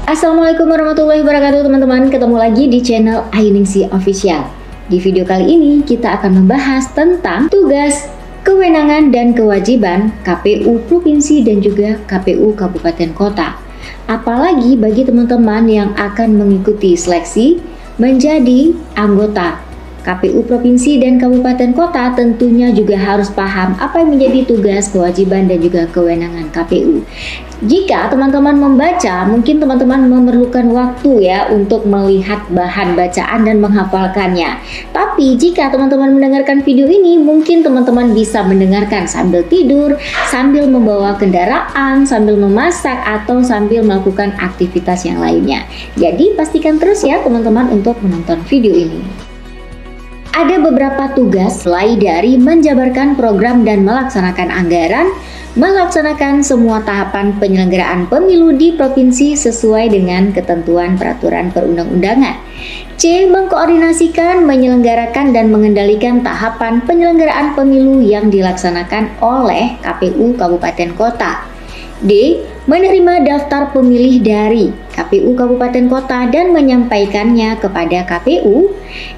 Assalamualaikum warahmatullahi wabarakatuh teman-teman. Ketemu lagi di channel Ayuningsi Official. Di video kali ini kita akan membahas tentang tugas, kewenangan dan kewajiban KPU Provinsi dan juga KPU Kabupaten Kota. Apalagi bagi teman-teman yang akan mengikuti seleksi menjadi anggota KPU Provinsi dan Kabupaten Kota, tentunya juga harus paham apa yang menjadi tugas, kewajiban, dan juga kewenangan KPU. Jika teman-teman membaca, mungkin teman-teman memerlukan waktu ya untuk melihat bahan bacaan dan menghafalkannya. Tapi jika teman-teman mendengarkan video ini, mungkin teman-teman bisa mendengarkan sambil tidur, sambil membawa kendaraan, sambil memasak, atau sambil melakukan aktivitas yang lainnya. Jadi pastikan terus ya teman-teman untuk menonton video ini. Ada beberapa tugas mulai dari menjabarkan program dan melaksanakan anggaran, melaksanakan semua tahapan penyelenggaraan pemilu di provinsi sesuai dengan ketentuan peraturan perundang-undangan. C. Mengkoordinasikan, menyelenggarakan dan mengendalikan tahapan penyelenggaraan pemilu yang dilaksanakan oleh KPU Kabupaten Kota. D. Menerima daftar pemilih dari KPU Kabupaten Kota dan menyampaikannya kepada KPU.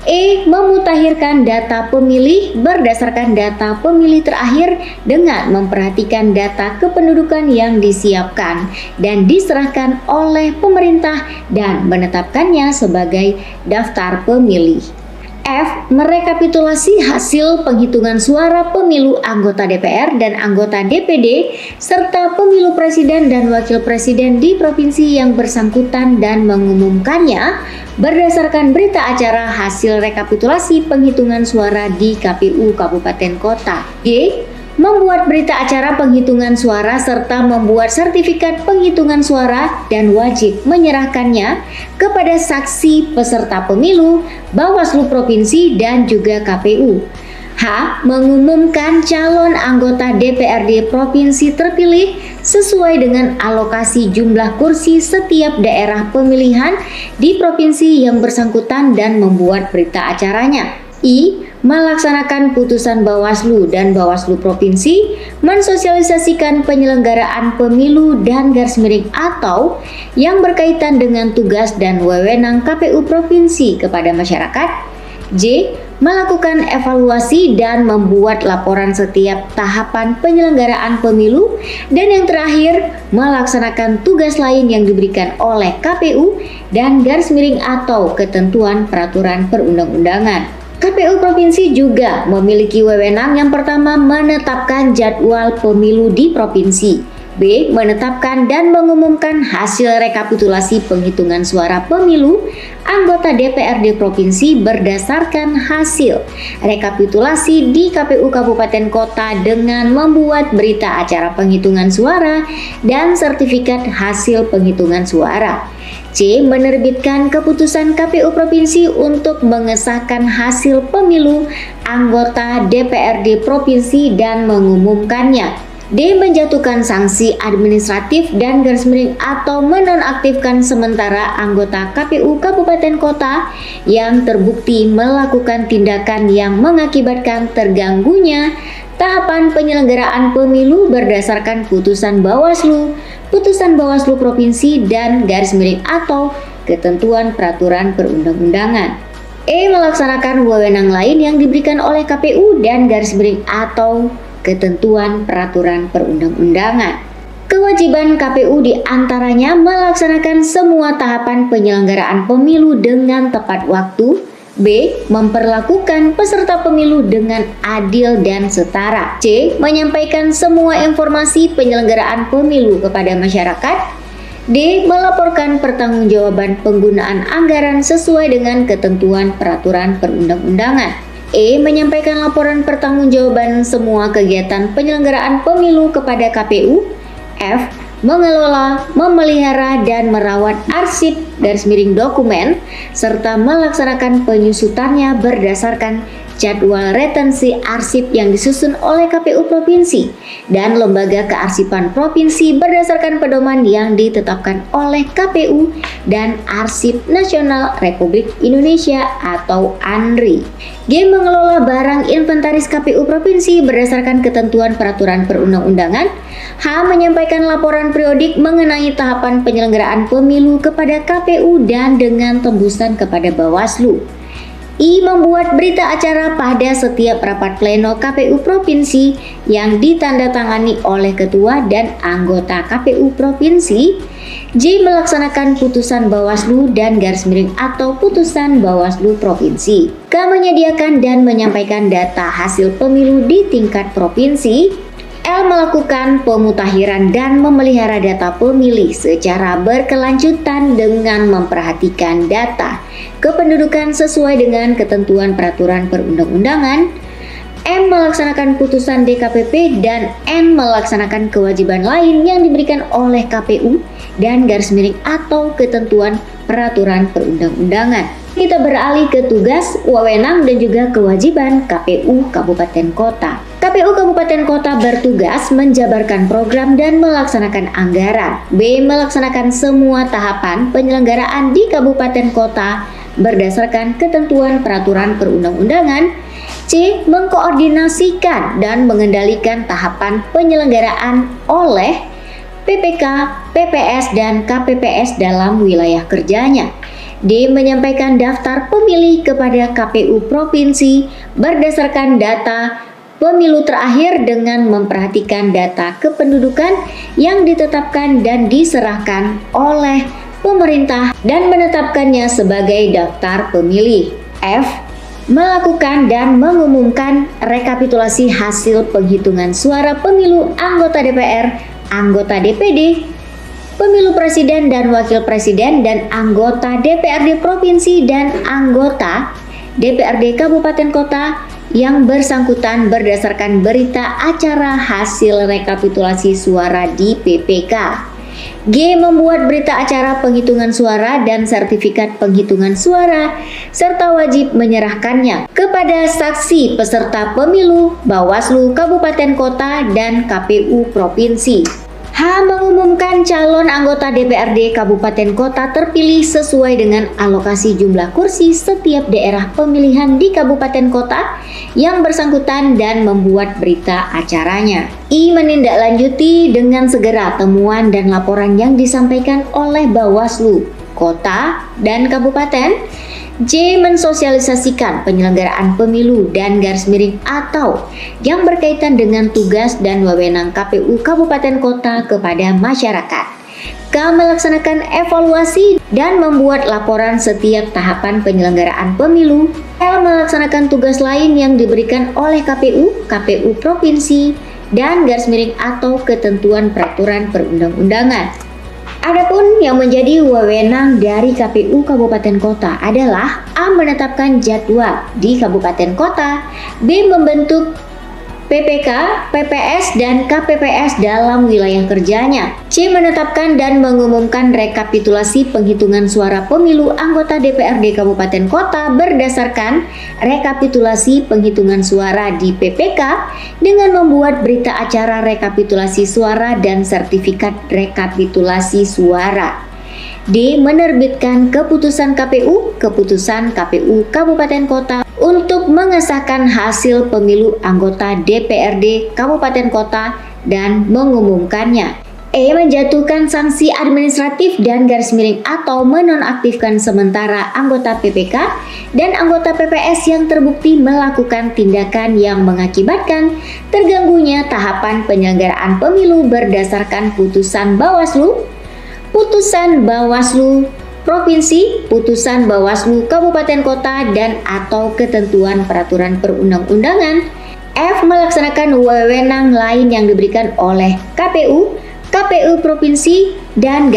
E. Memutakhirkan data pemilih berdasarkan data pemilih terakhir dengan memperhatikan data kependudukan yang disiapkan dan diserahkan oleh pemerintah dan menetapkannya sebagai daftar pemilih. F. Merekapitulasi hasil penghitungan suara pemilu anggota DPR dan anggota DPD serta pemilu presiden dan wakil presiden di provinsi yang bersangkutan dan mengumumkannya berdasarkan berita acara hasil rekapitulasi penghitungan suara di KPU Kabupaten Kota. G. Membuat berita acara penghitungan suara serta membuat sertifikat penghitungan suara dan wajib menyerahkannya kepada saksi peserta pemilu, Bawaslu Provinsi dan juga KPU. H. Mengumumkan calon anggota DPRD Provinsi terpilih sesuai dengan alokasi jumlah kursi setiap daerah pemilihan di provinsi yang bersangkutan dan membuat berita acaranya. I. Melaksanakan putusan Bawaslu dan Bawaslu Provinsi, mensosialisasikan penyelenggaraan pemilu dan garis miring atau yang berkaitan dengan tugas dan wewenang KPU Provinsi kepada masyarakat. J. Melakukan evaluasi dan membuat laporan setiap tahapan penyelenggaraan pemilu. Dan yang terakhir, melaksanakan tugas lain yang diberikan oleh KPU dan garis miring atau ketentuan peraturan perundang-undangan. KPU Provinsi juga memiliki wewenang yang pertama menetapkan jadwal pemilu di provinsi. B. Menetapkan dan mengumumkan hasil rekapitulasi penghitungan suara pemilu anggota DPRD Provinsi berdasarkan hasil rekapitulasi di KPU Kabupaten Kota dengan membuat berita acara penghitungan suara dan sertifikat hasil penghitungan suara. C. Menerbitkan keputusan KPU Provinsi untuk mengesahkan hasil pemilu anggota DPRD Provinsi dan mengumumkannya. D. Menjatuhkan sanksi administratif dan garis miring atau menonaktifkan sementara anggota KPU Kabupaten Kota yang terbukti melakukan tindakan yang mengakibatkan terganggunya tahapan penyelenggaraan pemilu berdasarkan putusan Bawaslu Provinsi dan garis miring atau ketentuan peraturan perundang-undangan. E. Melaksanakan wewenang lain yang diberikan oleh KPU dan garis miring atau ketentuan peraturan perundang-undangan. Kewajiban KPU diantaranya melaksanakan semua tahapan penyelenggaraan pemilu dengan tepat waktu. B. Memperlakukan peserta pemilu dengan adil dan setara. C. Menyampaikan semua informasi penyelenggaraan pemilu kepada masyarakat. D. Melaporkan pertanggungjawaban penggunaan anggaran sesuai dengan ketentuan peraturan perundang-undangan. E. Menyampaikan laporan pertanggungjawaban semua kegiatan penyelenggaraan pemilu kepada KPU. F. Mengelola, memelihara, dan merawat arsip garis miring dokumen serta melaksanakan penyusutannya berdasarkan jadwal retensi arsip yang disusun oleh KPU Provinsi dan Lembaga Kearsipan Provinsi berdasarkan pedoman yang ditetapkan oleh KPU dan Arsip Nasional Republik Indonesia atau ANRI. G. Mengelola barang inventaris KPU Provinsi berdasarkan ketentuan peraturan perundang-undangan. H. Menyampaikan laporan periodik mengenai tahapan penyelenggaraan pemilu kepada KPU dan dengan tembusan kepada Bawaslu. I. Membuat berita acara pada setiap rapat pleno KPU Provinsi yang ditandatangani oleh Ketua dan anggota KPU Provinsi. J. Melaksanakan putusan Bawaslu dan atau putusan Bawaslu Provinsi. K. Menyediakan dan menyampaikan data hasil pemilu di tingkat provinsi. L. Melakukan pemutakhiran dan memelihara data pemilih secara berkelanjutan dengan memperhatikan data kependudukan sesuai dengan ketentuan peraturan perundang-undangan. M. Melaksanakan putusan DKPP dan N. Melaksanakan kewajiban lain yang diberikan oleh KPU dan atau ketentuan peraturan perundang-undangan. Kita beralih ke tugas, wewenang, dan juga kewajiban KPU Kabupaten Kota. KPU Kabupaten Kota bertugas menjabarkan program dan melaksanakan anggaran. B. Melaksanakan semua tahapan penyelenggaraan di Kabupaten Kota berdasarkan ketentuan peraturan perundang-undangan. C. Mengkoordinasikan dan mengendalikan tahapan penyelenggaraan oleh PPK, PPS, dan KPPS dalam wilayah kerjanya. D. Menyampaikan daftar pemilih kepada KPU Provinsi berdasarkan data pemilu terakhir dengan memperhatikan data kependudukan yang ditetapkan dan diserahkan oleh pemerintah dan menetapkannya sebagai daftar pemilih. F. Melakukan dan mengumumkan rekapitulasi hasil penghitungan suara pemilu anggota DPR, anggota DPD, pemilu presiden dan wakil presiden, dan anggota DPRD Provinsi dan anggota DPRD Kabupaten Kota yang bersangkutan berdasarkan berita acara hasil rekapitulasi suara di PPK. G. Membuat berita acara penghitungan suara dan sertifikat penghitungan suara serta wajib menyerahkannya kepada saksi peserta pemilu, Bawaslu Kabupaten Kota, dan KPU Provinsi. H. Mengumumkan calon anggota DPRD Kabupaten Kota terpilih sesuai dengan alokasi jumlah kursi setiap daerah pemilihan di Kabupaten Kota yang bersangkutan dan membuat berita acaranya. I. Menindaklanjuti dengan segera temuan dan laporan yang disampaikan oleh Bawaslu Kota dan Kabupaten. J. Mensosialisasikan penyelenggaraan pemilu dan atau yang berkaitan dengan tugas dan wewenang KPU Kabupaten Kota kepada masyarakat. K. Melaksanakan evaluasi dan membuat laporan setiap tahapan penyelenggaraan pemilu. L. Melaksanakan tugas lain yang diberikan oleh KPU Provinsi, dan atau ketentuan peraturan perundang-undangan. Adapun yang menjadi wewenang dari KPU Kabupaten Kota adalah A. Menetapkan jadwal di Kabupaten Kota, B. Membentuk PPK, PPS, dan KPPS dalam wilayah kerjanya, C. Menetapkan dan mengumumkan rekapitulasi penghitungan suara pemilu anggota DPRD Kabupaten Kota berdasarkan rekapitulasi penghitungan suara di PPK dengan membuat berita acara rekapitulasi suara dan sertifikat rekapitulasi suara. D. Menerbitkan keputusan KPU Kabupaten Kota untuk mengesahkan hasil pemilu anggota DPRD Kabupaten Kota dan mengumumkannya. E. Menjatuhkan sanksi administratif dan atau menonaktifkan sementara anggota PPK dan anggota PPS yang terbukti melakukan tindakan yang mengakibatkan terganggunya tahapan penyelenggaraan pemilu berdasarkan putusan Bawaslu Provinsi, putusan Bawaslu Kabupaten Kota, dan atau ketentuan peraturan perundang-undangan. F. Melaksanakan wewenang lain yang diberikan oleh KPU Provinsi, dan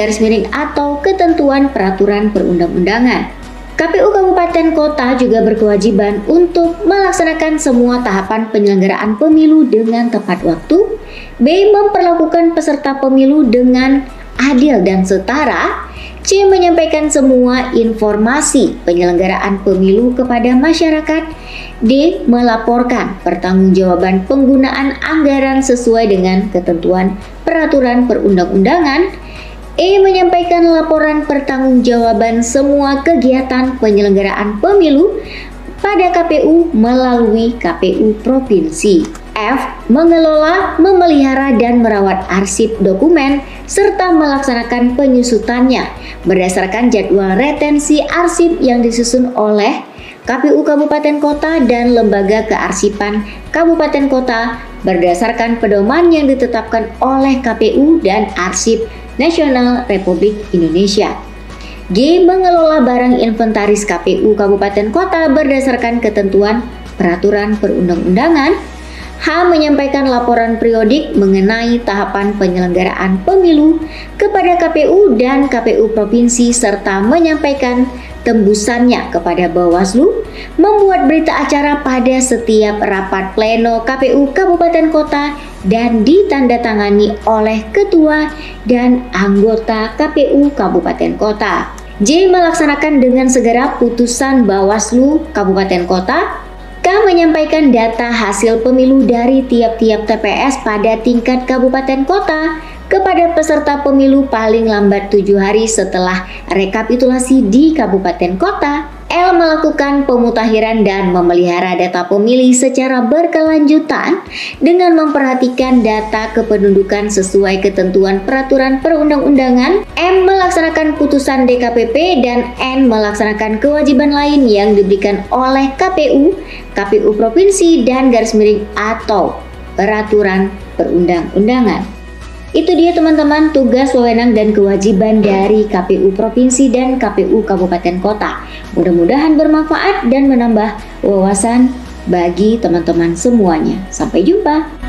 atau ketentuan peraturan perundang-undangan. KPU Kabupaten Kota juga berkewajiban untuk melaksanakan semua tahapan penyelenggaraan pemilu dengan tepat waktu. B. Memperlakukan peserta pemilu dengan adil dan setara. C. Menyampaikan semua informasi penyelenggaraan pemilu kepada masyarakat. D. Melaporkan pertanggungjawaban penggunaan anggaran sesuai dengan ketentuan peraturan perundang-undangan. E. Menyampaikan laporan pertanggungjawaban semua kegiatan penyelenggaraan pemilu pada KPU melalui KPU Provinsi. F. Mengelola, memelihara, dan merawat arsip dokumen serta melaksanakan penyusutannya berdasarkan jadwal retensi arsip yang disusun oleh KPU Kabupaten Kota dan Lembaga Kearsipan Kabupaten Kota berdasarkan pedoman yang ditetapkan oleh KPU dan Arsip Nasional Republik Indonesia. G. Mengelola barang inventaris KPU Kabupaten Kota berdasarkan ketentuan peraturan perundang-undangan. H. Menyampaikan laporan periodik mengenai tahapan penyelenggaraan pemilu kepada KPU dan KPU Provinsi serta menyampaikan tembusannya kepada Bawaslu, membuat berita acara pada setiap rapat pleno KPU Kabupaten Kota dan ditandatangani oleh ketua dan anggota KPU Kabupaten Kota. J. Melaksanakan dengan segera putusan Bawaslu Kabupaten Kota. K. Menyampaikan data hasil pemilu dari tiap-tiap TPS pada tingkat kabupaten kota kepada peserta pemilu paling lambat 7 hari setelah rekapitulasi di kabupaten kota. L. Melakukan pemutakhiran dan memelihara data pemilih secara berkelanjutan dengan memperhatikan data kependudukan sesuai ketentuan peraturan perundang-undangan. M. Melaksanakan putusan DKPP dan N. Melaksanakan kewajiban lain yang diberikan oleh KPU, KPU Provinsi, dan garis miring atau peraturan perundang-undangan. Itu dia teman-teman tugas, wewenang, dan kewajiban dari KPU Provinsi dan KPU Kabupaten Kota. Mudah-mudahan bermanfaat dan menambah wawasan bagi teman-teman semuanya. Sampai jumpa.